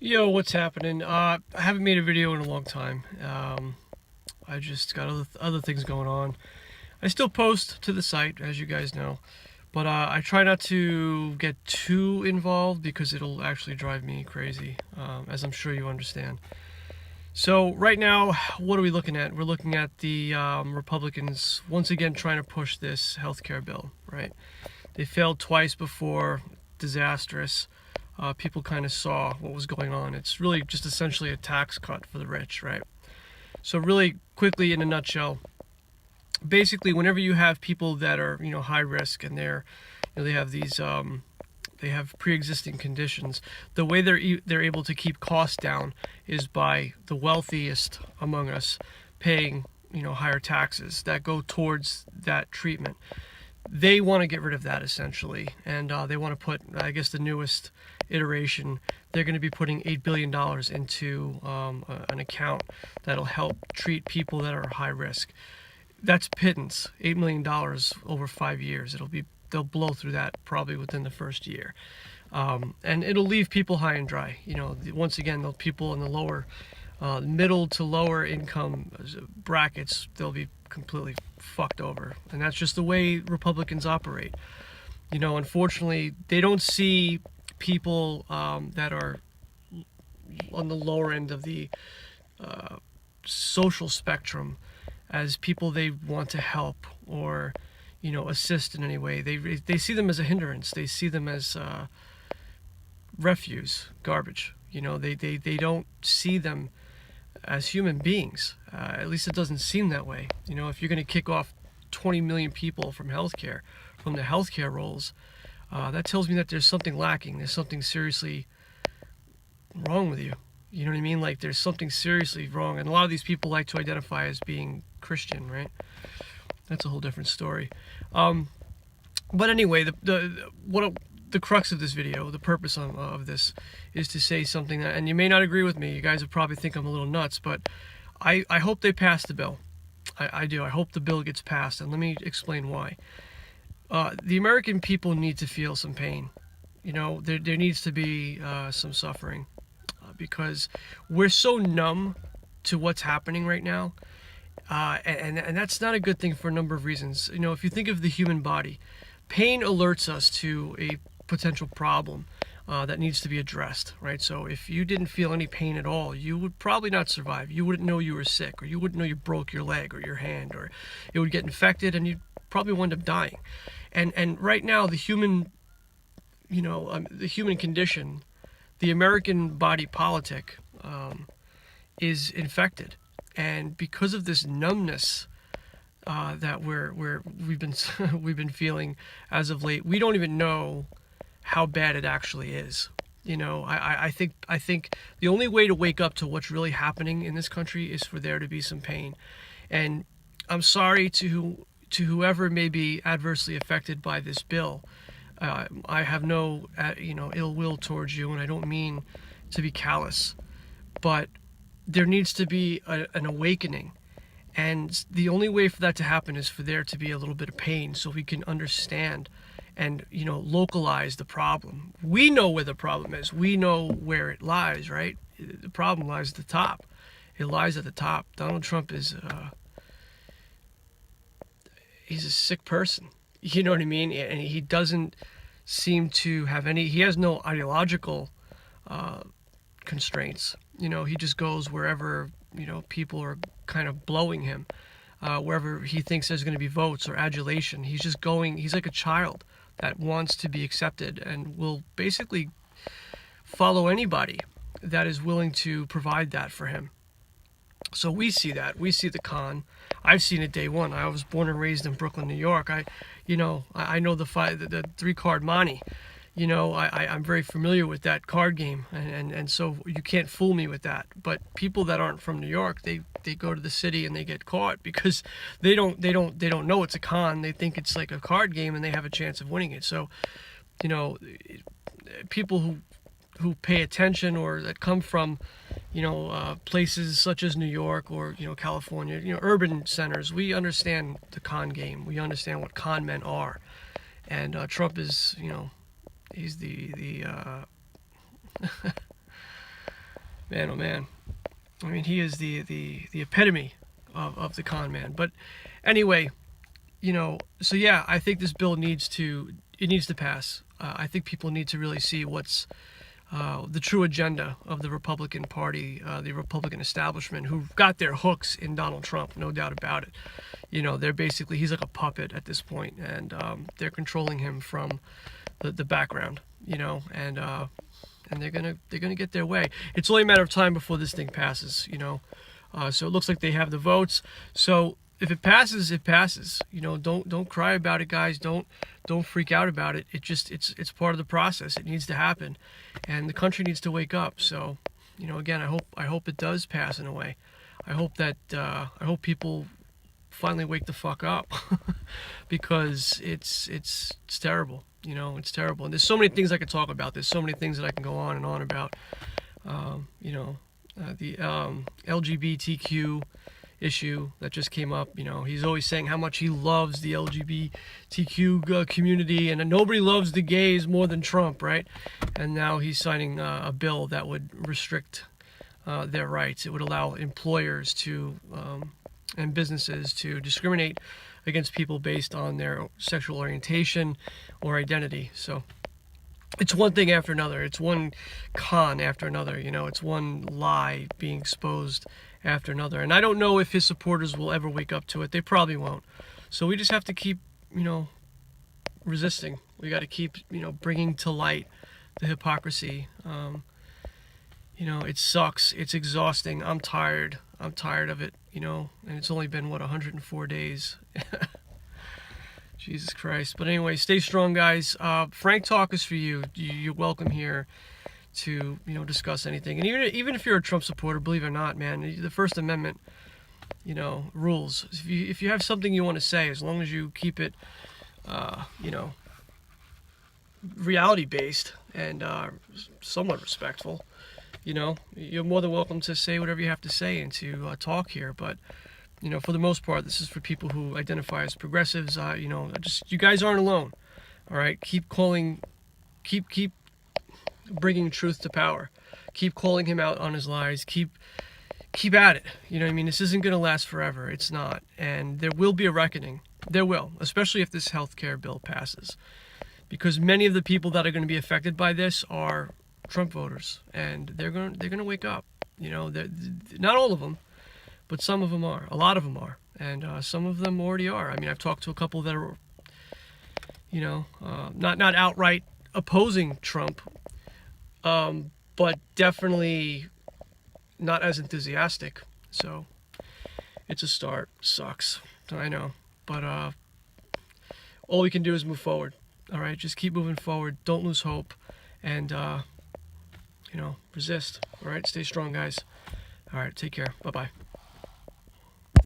Yo, what's happening? I haven't made a video in a long time. I just got other things going on. I still post to the site, as you guys know, but I try not to get too involved because it'll actually drive me crazy, as I'm sure you understand. So right now, what are we looking at? We're looking at the Republicans once again trying to push this healthcare bill, right? They failed twice before, disastrous. People kind of saw what was going on. It's really just essentially a tax cut for the rich, right? So really quickly, in a nutshell, basically, whenever you have people that are high risk and they have these they have pre-existing conditions, the way they're able to keep costs down is by the wealthiest among us paying higher taxes that go towards that treatment. They want to get rid of that essentially, and they want to put, I guess, the newest iteration. They're going to be putting $8 billion into an account that'll help treat people that are high risk. That's pittance. $8 million over 5 years. They'll blow through that probably within the first year, and it'll leave people high and dry. Once again, the people in the lower, middle to lower income brackets, they'll be completely fucked over, and that's just the way Republicans operate. Unfortunately, they don't see people that are on the lower end of the social spectrum as people they want to help or assist in any way. They see them as a hindrance. They see them as refuse, garbage. They don't see them as human beings. At least it doesn't seem that way. If you're going to kick off 20 million people from healthcare, from the healthcare roles, that tells me that there's something lacking. There's something seriously wrong with you. You know what I mean? Like there's something seriously wrong. And a lot of these people like to identify as being Christian, right? That's a whole different story. But anyway, the crux of this video, the purpose of this, is to say something that, and you may not agree with me. You guys would probably think I'm a little nuts, but I hope they pass the bill. I do. I hope the bill gets passed, and let me explain why. The American people need to feel some pain. There needs to be some suffering because we're so numb to what's happening right now. And that's not a good thing for a number of reasons. If you think of the human body, pain alerts us to a potential problem that needs to be addressed, right? So if you didn't feel any pain at all, you would probably not survive. You wouldn't know you were sick, or you wouldn't know you broke your leg or your hand, or it would get infected and you'd probably wind up dying. And right now, the human condition, the American body politic, is infected. And because of this numbness that we've been we've been feeling as of late, we don't even know how bad it actually is. I think the only way to wake up to what's really happening in this country is for there to be some pain. And I'm sorry to whoever may be adversely affected by this bill. I have no ill will towards you, and I don't mean to be callous, but there needs to be an awakening, and the only way for that to happen is for there to be a little bit of pain so we can understand and localize the problem. We know where the problem is. We know where it lies, right? The problem lies at the top. It lies at the top. Donald Trump is he's a sick person. You know what I mean? And he doesn't seem to have any, he has no ideological constraints. He just goes wherever, people are kind of blowing him, wherever he thinks there's going to be votes or adulation. He's just going, he's like a child that wants to be accepted and will basically follow anybody that is willing to provide that for him. So we see that. We see the con. I've seen it day one. I was born and raised in Brooklyn, New York. I know the three-card monte. I'm very familiar with that card game, and so you can't fool me with that. But people that aren't from New York, they go to the city and they get caught because they don't know it's a con. They think it's like a card game and they have a chance of winning it. So, people who pay attention or that come from places such as New York or California, urban centers, we understand the con game. We understand what con men are, and Trump is he's the Man, oh man. I mean, he is the epitome of the con man. But anyway, so yeah, I think this bill needs to pass. I think people need to really see what's the true agenda of the Republican Party, the Republican establishment, who've got their hooks in Donald Trump, no doubt about it. They're basically, he's like a puppet at this point, and they're controlling him from the background, and they're gonna get their way. It's only a matter of time before this thing passes, So it looks like they have the votes. So if it passes, it passes. Don't cry about it, guys. Don't freak out about it. It's part of the process. It needs to happen, and the country needs to wake up. So, again, I hope it does pass in a way. I hope people finally wake the fuck up because it's terrible. It's terrible. And there's so many things I could talk about. There's so many things that I can go on and on about. The LGBTQ issue that just came up. He's always saying how much he loves the LGBTQ community, and nobody loves the gays more than Trump, right? And now he's signing a bill that would restrict their rights. It would allow employers to and businesses to discriminate against people based on their sexual orientation or identity. So it's one thing after another. It's one con after another. It's one lie being exposed after another. And I don't know if his supporters will ever wake up to it. They probably won't. So we just have to keep, resisting. We got to keep, bringing to light the hypocrisy. It sucks. It's exhausting. I'm tired. I'm tired of it, and it's only been, 104 days. Jesus Christ. But anyway, stay strong, guys. Frank Talk is for you. You're welcome here to, discuss anything. And even if you're a Trump supporter, believe it or not, man, the First Amendment, rules. If you have something you want to say, as long as you keep it, reality-based and somewhat respectful, you're more than welcome to say whatever you have to say and to talk here. But for the most part, this is for people who identify as progressives. You guys aren't alone. All right, keep bringing truth to power. Keep calling him out on his lies. Keep at it. This isn't going to last forever. It's not, and there will be a reckoning. There will, especially if this health care bill passes, because many of the people that are going to be affected by this are Trump voters, and they're going to wake up. Not all of them, but some of them are. A lot of them are. And some of them already are. I've talked to a couple that are, not outright opposing Trump, but definitely not as enthusiastic. So it's a start. Sucks. I know. But all we can do is move forward. All right? Just keep moving forward. Don't lose hope. And, resist. All right? Stay strong, guys. All right. Take care. Bye-bye.